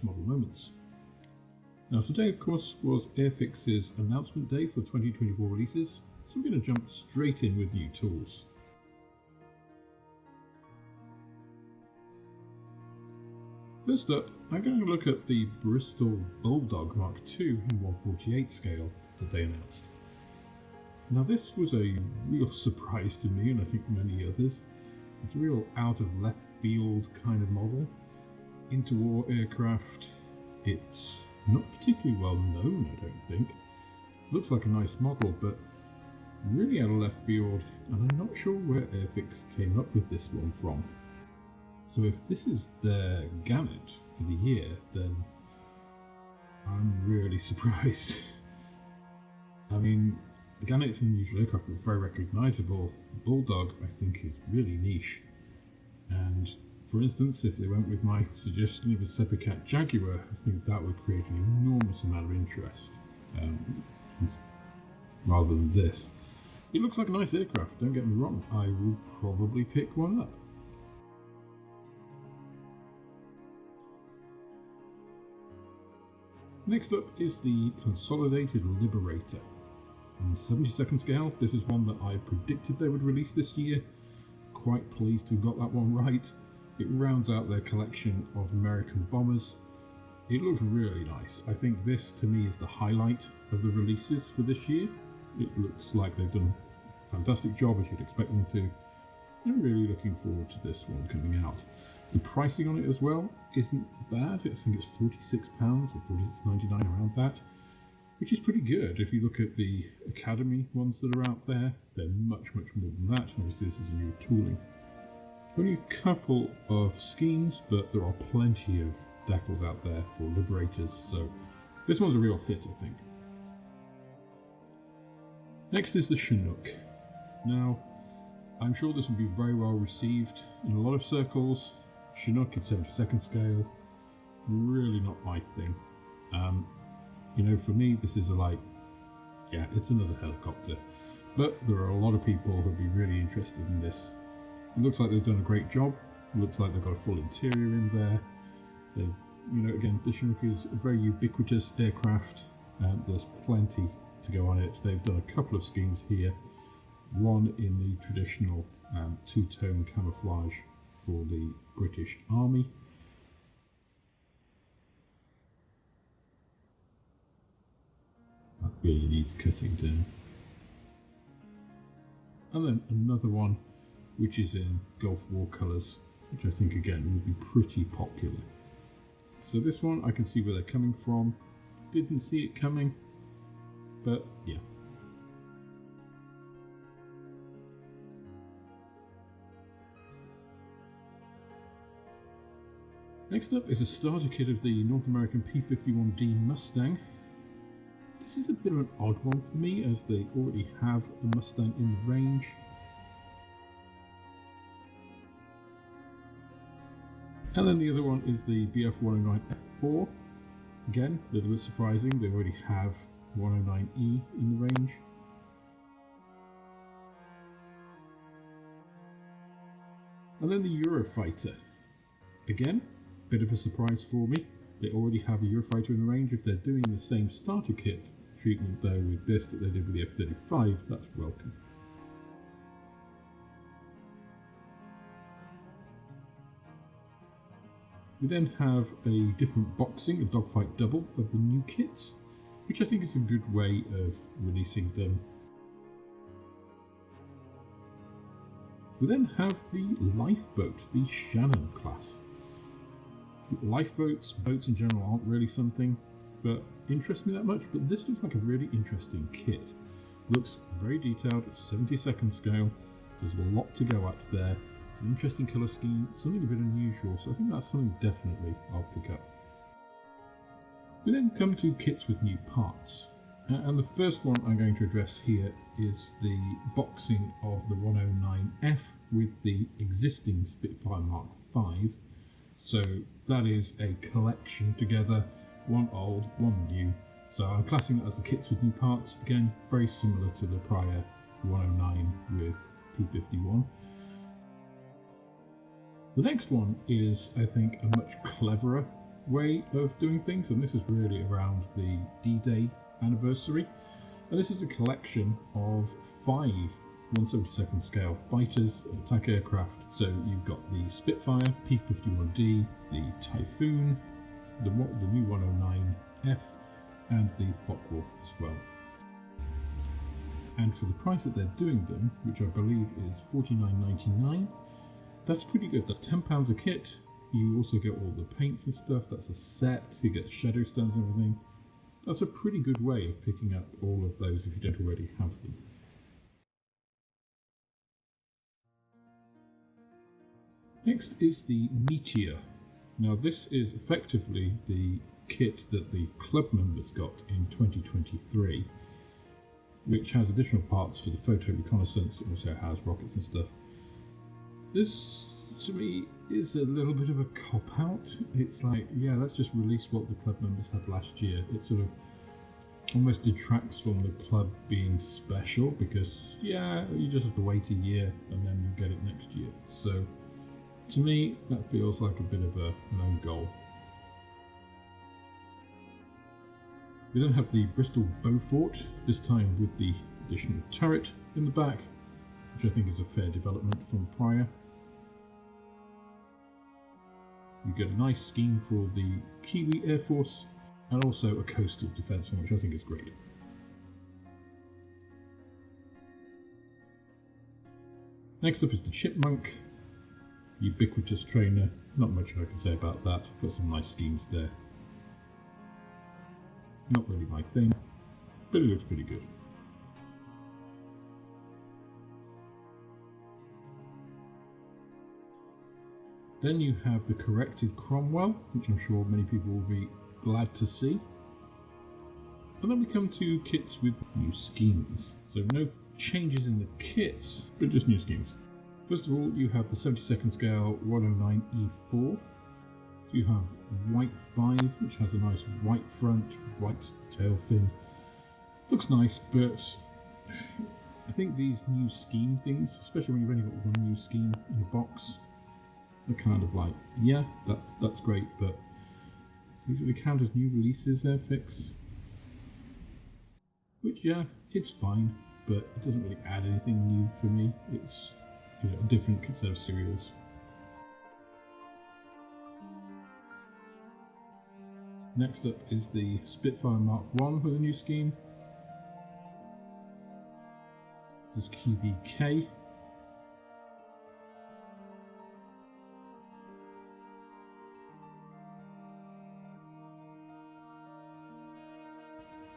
latest model moments. Now today of course was Airfix's announcement day for 2024 releases, so I'm going to jump straight in with new tools. First up, I'm going to look at the Bristol Bulldog Mark II in 1/48 scale that they announced. Now this was a real surprise to me and I think many others. It's a real out of left field kind of model. Interwar aircraft. It's not particularly well known, I don't think. Looks like a nice model, but really out of left field, and I'm not sure where Airfix came up with this one from. So if this is their gamut for the year, then I'm really surprised. I mean, the Gannett's unusual aircraft are very recognisable. The Bulldog, I think, is really niche. And for instance, if they went with my suggestion of a Seppicat Jaguar, I think that would create an enormous amount of interest, rather than this. It looks like a nice aircraft, don't get me wrong. I will probably pick one up. Next up is the Consolidated Liberator. On the 72nd scale, this is one that I predicted they would release this year. Quite pleased to have got that one right. It rounds out their collection of American bombers. It looks really nice. I think this to me is the highlight of the releases for this year. It looks like they've done a fantastic job, as you'd expect them to. I'm really looking forward to this one coming out. The pricing on it as well isn't bad. I think it's £46 or £46.99, around that, which is pretty good. If you look at the Academy ones that are out there, they're much more than that. Obviously this is a new tooling. Only a couple of schemes, but there are plenty of Decals out there for Liberators, so this one's a real hit, I think. Next is the Chinook. Now, I'm sure this will be very well received in a lot of circles. Chinook in 72nd scale, really not my thing. You know, for me, this is it's another helicopter. But there are a lot of people who'll be really interested in this. It looks like they've done a great job. It looks like they've got a full interior in there. Again, the Chinook is a very ubiquitous aircraft. There's plenty to go on it. They've done a couple of schemes here. One in the traditional two-tone camouflage for the British Army. That really needs cutting down. And then another one which is in Gulf War colours, which I think again will be pretty popular. So this one I can see where they're coming from. Didn't see it coming, but yeah. Next up is a starter kit of the North American P-51D Mustang. This is a bit of an odd one for me, as they already have a Mustang in the range. And then the other one is the BF-109F4. Again, a little bit surprising, they already have 109E in the range. And then the Eurofighter. Again, bit of a surprise for me. They already have a Eurofighter in the range. If they're doing the same starter kit treatment though with this that they did with the F-35, that's welcome. We then have a different boxing, a dogfight double of the new kits, which I think is a good way of releasing them. We then have the lifeboat, the Shannon class. Lifeboats, boats in general aren't really something that interests me that much, but this looks like a really interesting kit. Looks very detailed at 72nd scale, there's a lot to go at there. It's an interesting colour scheme, something a bit unusual, so I think that's something definitely I'll pick up. We then come to kits with new parts, and the first one I'm going to address here is the boxing of the 109F with the existing Spitfire Mark V. So that is a collection together, one old, one new. So I'm classing that as the kits with new parts, again very similar to the prior 109 with P51. The next one is, I think, a much cleverer way of doing things, and this is really around the D-Day anniversary. And this is a collection of 5 1/72nd scale fighters, attack aircraft. So you've got the Spitfire, P-51D, the Typhoon, the new 109F, and the Focke-Wulf as well. And for the price that they're doing them, which I believe is $49.99, that's pretty good. That's £10 a kit. You also get all the paints and stuff. That's a set. You get shadow stones and everything. That's a pretty good way of picking up all of those if you don't already have them. Next is the Meteor. Now this is effectively the kit that the club members got in 2023, which has additional parts for the photo reconnaissance. It also has rockets and stuff. This, to me, is a little bit of a cop-out. It's like, yeah, let's just release what the club members had last year. It sort of almost detracts from the club being special because, yeah, you just have to wait a year and then you get it next year. So, to me, that feels like a bit of an own goal. We then have the Bristol Beaufort, this time with the additional turret in the back, which I think is a fair development from prior. You get a nice scheme for the Kiwi Air Force, and also a coastal defence one, which I think is great. Next up is the Chipmunk, ubiquitous trainer. Not much I can say about that. Got some nice schemes there. Not really my thing, but it looks pretty good. Then you have the corrected Cromwell, which I'm sure many people will be glad to see. And then we come to kits with new schemes. So no changes in the kits, but just new schemes. First of all, you have the 72nd scale 109E4. So you have White 5, which has a nice white front, white tail fin. Looks nice, but I think these new scheme things, especially when you've only got one new scheme in a box, are kind of like, yeah, that's great, but these would count as new releases, Airfix. Which, yeah, it's fine, but it doesn't really add anything new for me. It's, you know, a different set of serials. Next up is the Spitfire Mark 1 with a new scheme. There's QVK.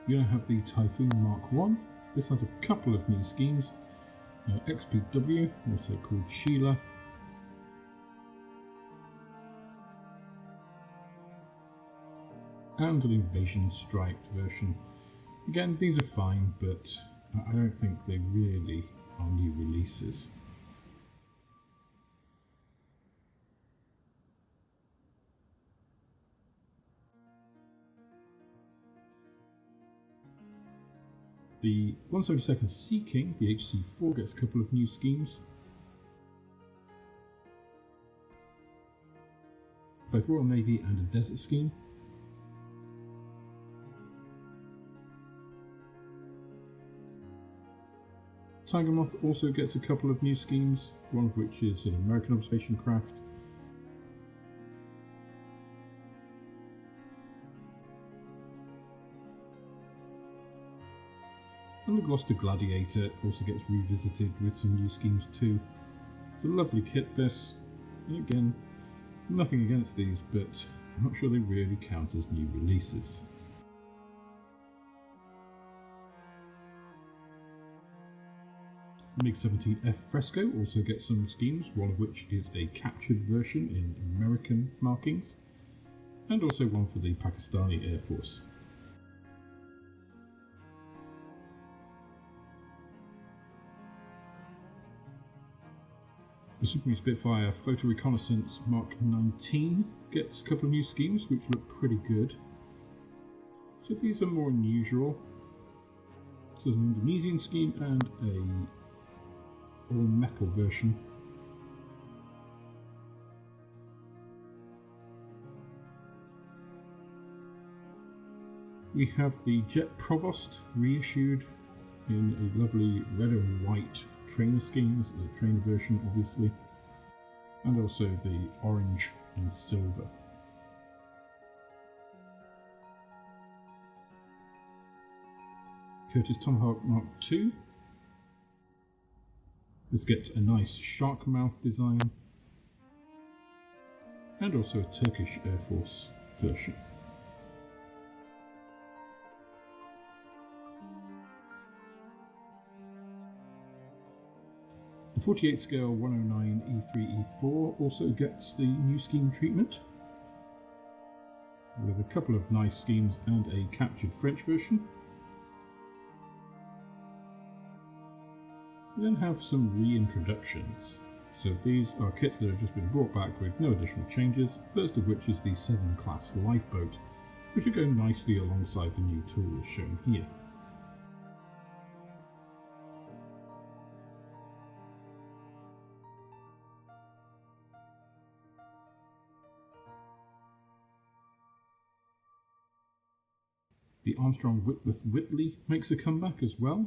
You now have the Typhoon Mark 1. This has a couple of new schemes. XPW, also called Sheila. And an Invasion striped version. Again, these are fine, but I don't think they really are new releases. The 172nd Sea King, the HC4, gets a couple of new schemes. Both Royal Navy and a desert scheme. Tiger Moth also gets a couple of new schemes, one of which is an American observation craft. And the Gloucester Gladiator also gets revisited with some new schemes too. It's a lovely kit this, and again, nothing against these, but I'm not sure they really count as new releases. MiG-17F Fresco also gets some schemes, one of which is a captured version in American markings, and also one for the Pakistani Air Force. The Supermarine Spitfire Photo Reconnaissance Mark 19 gets a couple of new schemes which look pretty good. So these are more unusual. So there's an Indonesian scheme and a all-metal version. We have the Jet Provost reissued in a lovely red and white trainer scheme. This is a trainer version, obviously, and also the orange and silver. Curtis Tomahawk Mark II. This gets a nice shark mouth design, and also a Turkish Air Force version. The 48 scale 109 E3 E4 also gets the new scheme treatment, with a couple of nice schemes and a captured French version. We then have some reintroductions. So these are kits that have just been brought back with no additional changes, first of which is the 7 class lifeboat, which will go nicely alongside the new tools shown here. The Armstrong Whitworth Whitley makes a comeback as well.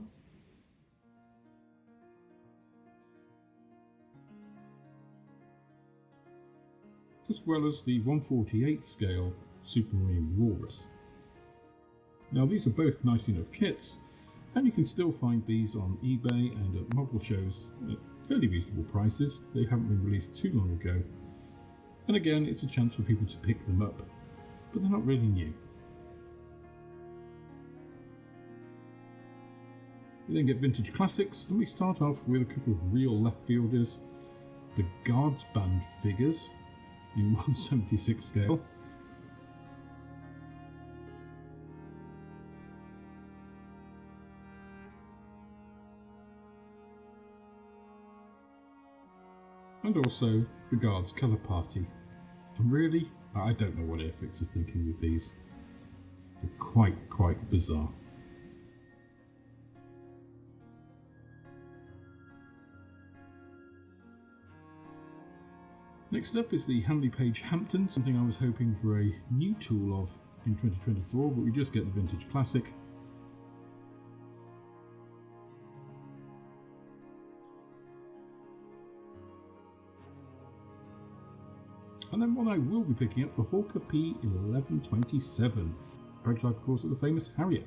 As well as the 148 scale Supermarine Walrus. Now these are both nice enough kits, and you can still find these on eBay and at model shows at fairly reasonable prices. They haven't been released too long ago, and again it's a chance for people to pick them up, but they're not really new. We then get vintage classics, and we start off with a couple of real left fielders, the Guards Band figures in 176 scale. And also the Guards Colour Party. And really, I don't know what Airfix are thinking with these. They're quite bizarre. Next up is the Handley Page Hampton, something I was hoping for a new tool of in 2024, but we just get the vintage classic. And then one I will be picking up, the Hawker P1127, prototype of course of the famous Harrier.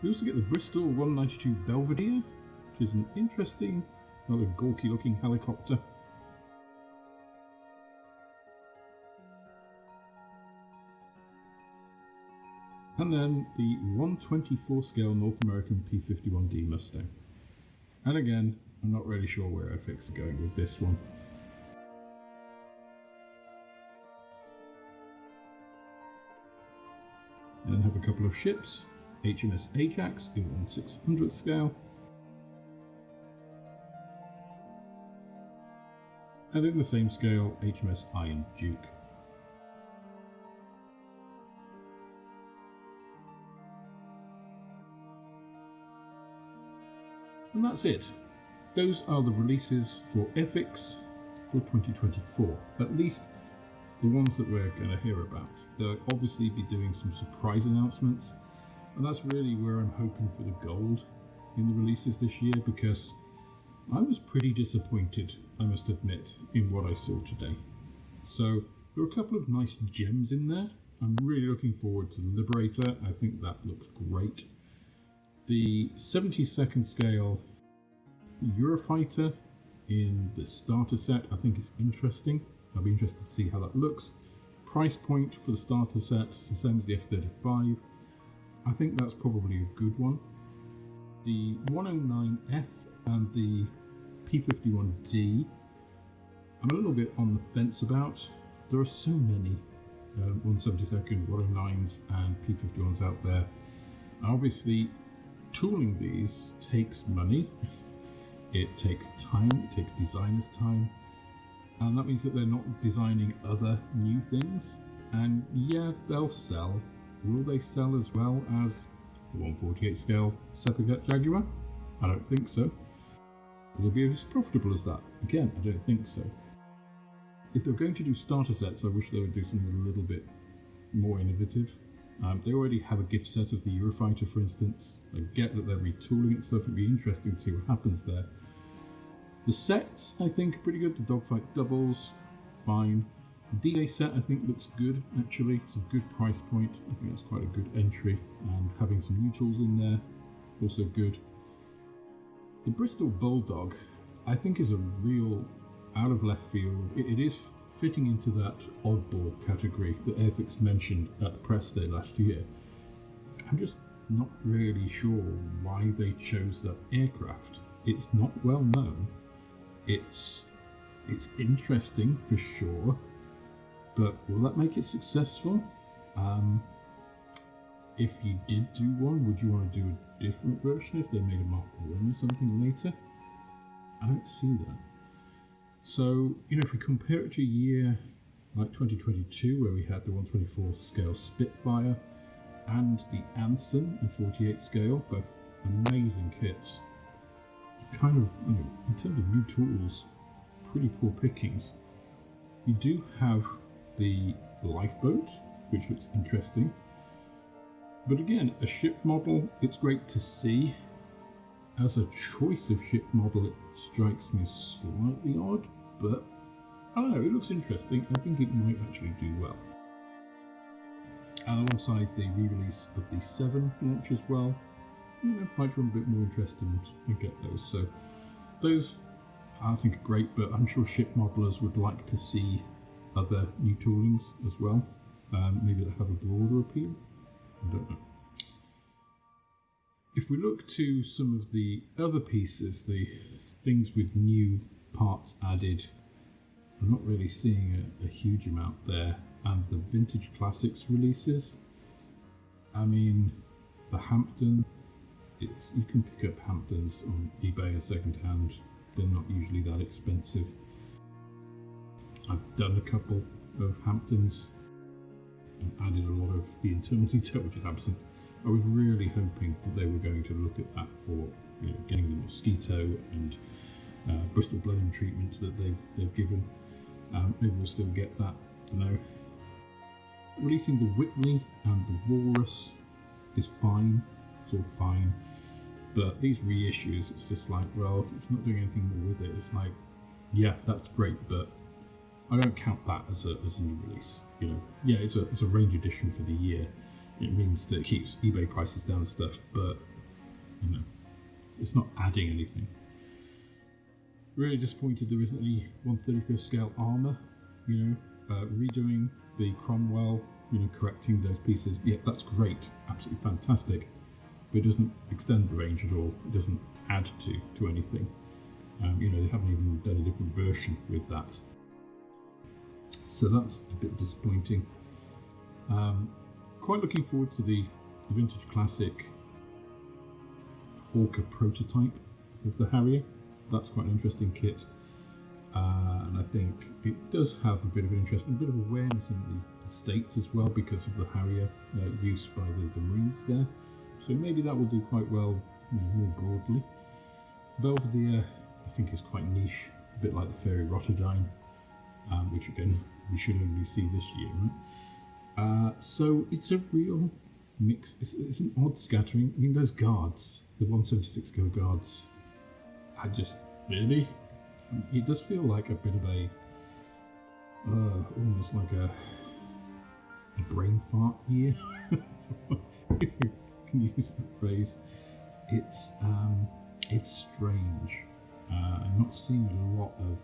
We also get the Bristol 192 Belvedere, which is an interesting, rather gawky looking helicopter. And then the 124 scale North American P51D Mustang. And again, I'm not really sure where Airfix are going with this one. And then have a couple of ships. HMS Ajax in 1/600th scale, and in the same scale HMS Iron Duke. And that's it. Those are the releases for Airfix for 2024, at least the ones that we're going to hear about. They'll obviously be doing some surprise announcements. And that's really where I'm hoping for the gold in the releases this year, because I was pretty disappointed, I must admit, in what I saw today. So there are a couple of nice gems in there. I'm really looking forward to the Liberator. I think that looks great. The 72nd scale Eurofighter in the starter set I think is interesting. I'll be interested to see how that looks. Price point for the starter set is the same as the F-35. I think that's probably a good one. The 109F and the P51D, I'm a little bit on the fence about. There are so many 172nd, 109s and P51s out there. Obviously, tooling these takes money, it takes time, it takes designers time, and that means that they're not designing other new things. And yeah, they'll sell. Will they sell as well as the 148 scale Seppigat Jaguar? I don't think so. Will it be as profitable as that? Again, I don't think so. If they're going to do starter sets, I wish they would do something a little bit more innovative. They already have a gift set of the Eurofighter, for instance. I get that they're retooling it, so it'd be interesting to see what happens there. The sets, I think, are pretty good. The dogfight doubles, fine. The D-Day set, I think, looks good, actually. It's a good price point. I think that's quite a good entry. And having some new tools in there, also good. The Bristol Bulldog, I think, is a real out of left field. It is fitting into that oddball category that Airfix mentioned at the press day last year. I'm just not really sure why they chose that aircraft. It's not well known. It's interesting for sure, but will that make it successful? If you did do one, would you want to do a different version if they made a Mark 1 or something later? I don't see that. So, if we compare it to a year like 2022, where we had the 1/24 scale Spitfire and the Anson in 48 scale, both amazing kits, kind of, in terms of new tools, pretty poor pickings. You do have the lifeboat, which looks interesting. But again, a ship model, it's great to see. As a choice of ship model, it strikes me slightly odd, but I don't know, it looks interesting. I think it might actually do well. And alongside the re-release of the 7 launch as well, might run a bit more interested and get those. So those I think are great, but I'm sure ship modelers would like to see other new toolings as well. Maybe that have a broader appeal. I don't know. If we look to some of the other pieces, the things with new parts added, I'm not really seeing a huge amount there. And the Vintage Classics releases, I mean, the Hampton, you can pick up Hamptons on eBay or second hand. They're not usually that expensive. I've done a couple of Hamptons and added a lot of the internal detail, which is absent. I was really hoping that they were going to look at that for getting the mosquito and Bristol blending treatment that they've given. Maybe we'll still get that. I don't know. Releasing the Whitley and the Walrus is fine. It's all fine. But these reissues, it's just like, well, it's not doing anything more with it. It's like, yeah, that's great, but I don't count that as a new release. Yeah, it's a range edition for the year. It means that it keeps eBay prices down and stuff, but it's not adding anything. Really disappointed there isn't any 1/35th scale armor. Redoing the Cromwell, correcting those pieces. Yeah, that's great, absolutely fantastic. But it doesn't extend the range at all. It doesn't add to anything. They haven't even done a different version with that. So that's a bit disappointing. Quite looking forward to the Vintage Classic Orca prototype of the Harrier. That's quite an interesting kit. And I think it does have a bit of interest and a bit of awareness in the States as well because of the Harrier use by the Marines there. So maybe that will do quite well more broadly. Belvedere, I think, is quite niche, a bit like the Fairy Rotterdam, which again we should only see this year, right? So it's a real mix. It's an odd scattering. I mean, those guards, the 176 scale guards, I just really. It does feel like a bit of a, almost like a brain fart year. Can use that phrase. It's strange. I'm not seeing a lot of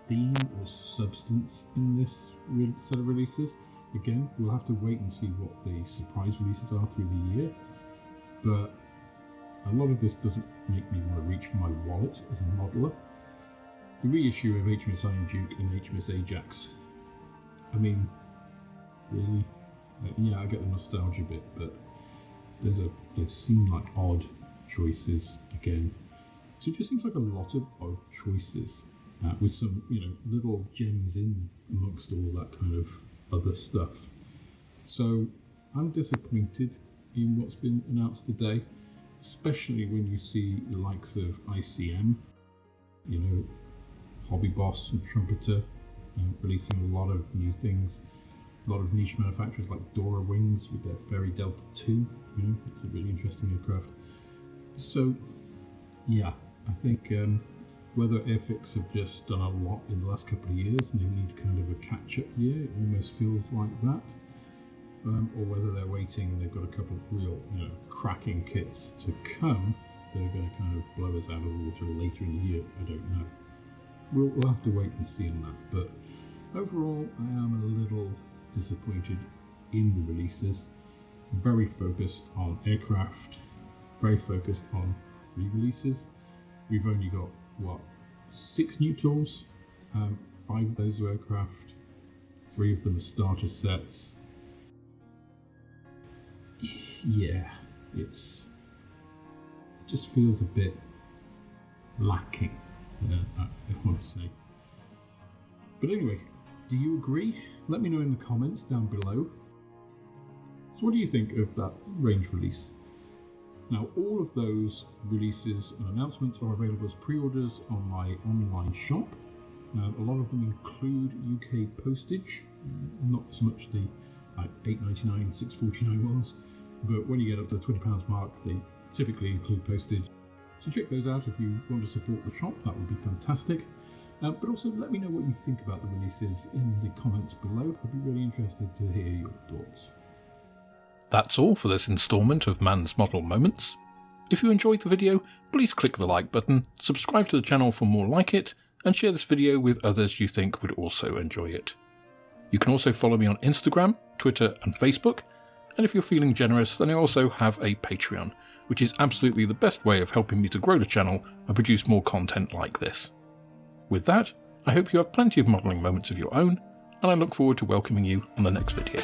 theme or substance in this set of releases. Again, we'll have to wait and see what the surprise releases are through the year. But a lot of this doesn't make me want to reach for my wallet as a modeler. The reissue of HMS Iron Duke and HMS Ajax. I mean, really? Yeah, I get the nostalgia bit, but they seem like odd choices again. So it just seems like a lot of odd choices with some, little gems in amongst all that kind of other stuff. So I'm disappointed in what's been announced today, especially when you see the likes of ICM You know, Hobby Boss and Trumpeter releasing a lot of new things. A lot of niche manufacturers like Dora Wings with their Ferry Delta 2. You know, it's a really interesting aircraft. So, yeah, I think whether Airfix have just done a lot in the last couple of years and they need kind of a catch-up year, it almost feels like that, or whether they're waiting and they've got a couple of real, cracking kits to come that are going to kind of blow us out of the water later in the year. I don't know. We'll have to wait and see on that. But overall, I am a little disappointed in the releases. Very focused on aircraft, very focused on re-releases. We've only got 6 new tools, 5 of those are aircraft, 3 of them are starter sets. Yeah, it just feels a bit lacking, I want to say. But anyway, do you agree? Let me know in the comments down below. So what do you think of that range release? Now, all of those releases and announcements are available as pre-orders on my online shop. A lot of them include UK postage, not so much the £8.99, £6.49 ones, but when you get up to the £20 mark, they typically include postage. So check those out if you want to support the shop, that would be fantastic. But also let me know what you think about the releases in the comments below. I'd be really interested to hear your thoughts. That's all for this instalment of Mann's Model Moments. If you enjoyed the video, please click the like button, subscribe to the channel for more like it, and share this video with others you think would also enjoy it. You can also follow me on Instagram, Twitter and Facebook, and if you're feeling generous, then I also have a Patreon, which is absolutely the best way of helping me to grow the channel and produce more content like this. With that, I hope you have plenty of modelling moments of your own, and I look forward to welcoming you on the next video.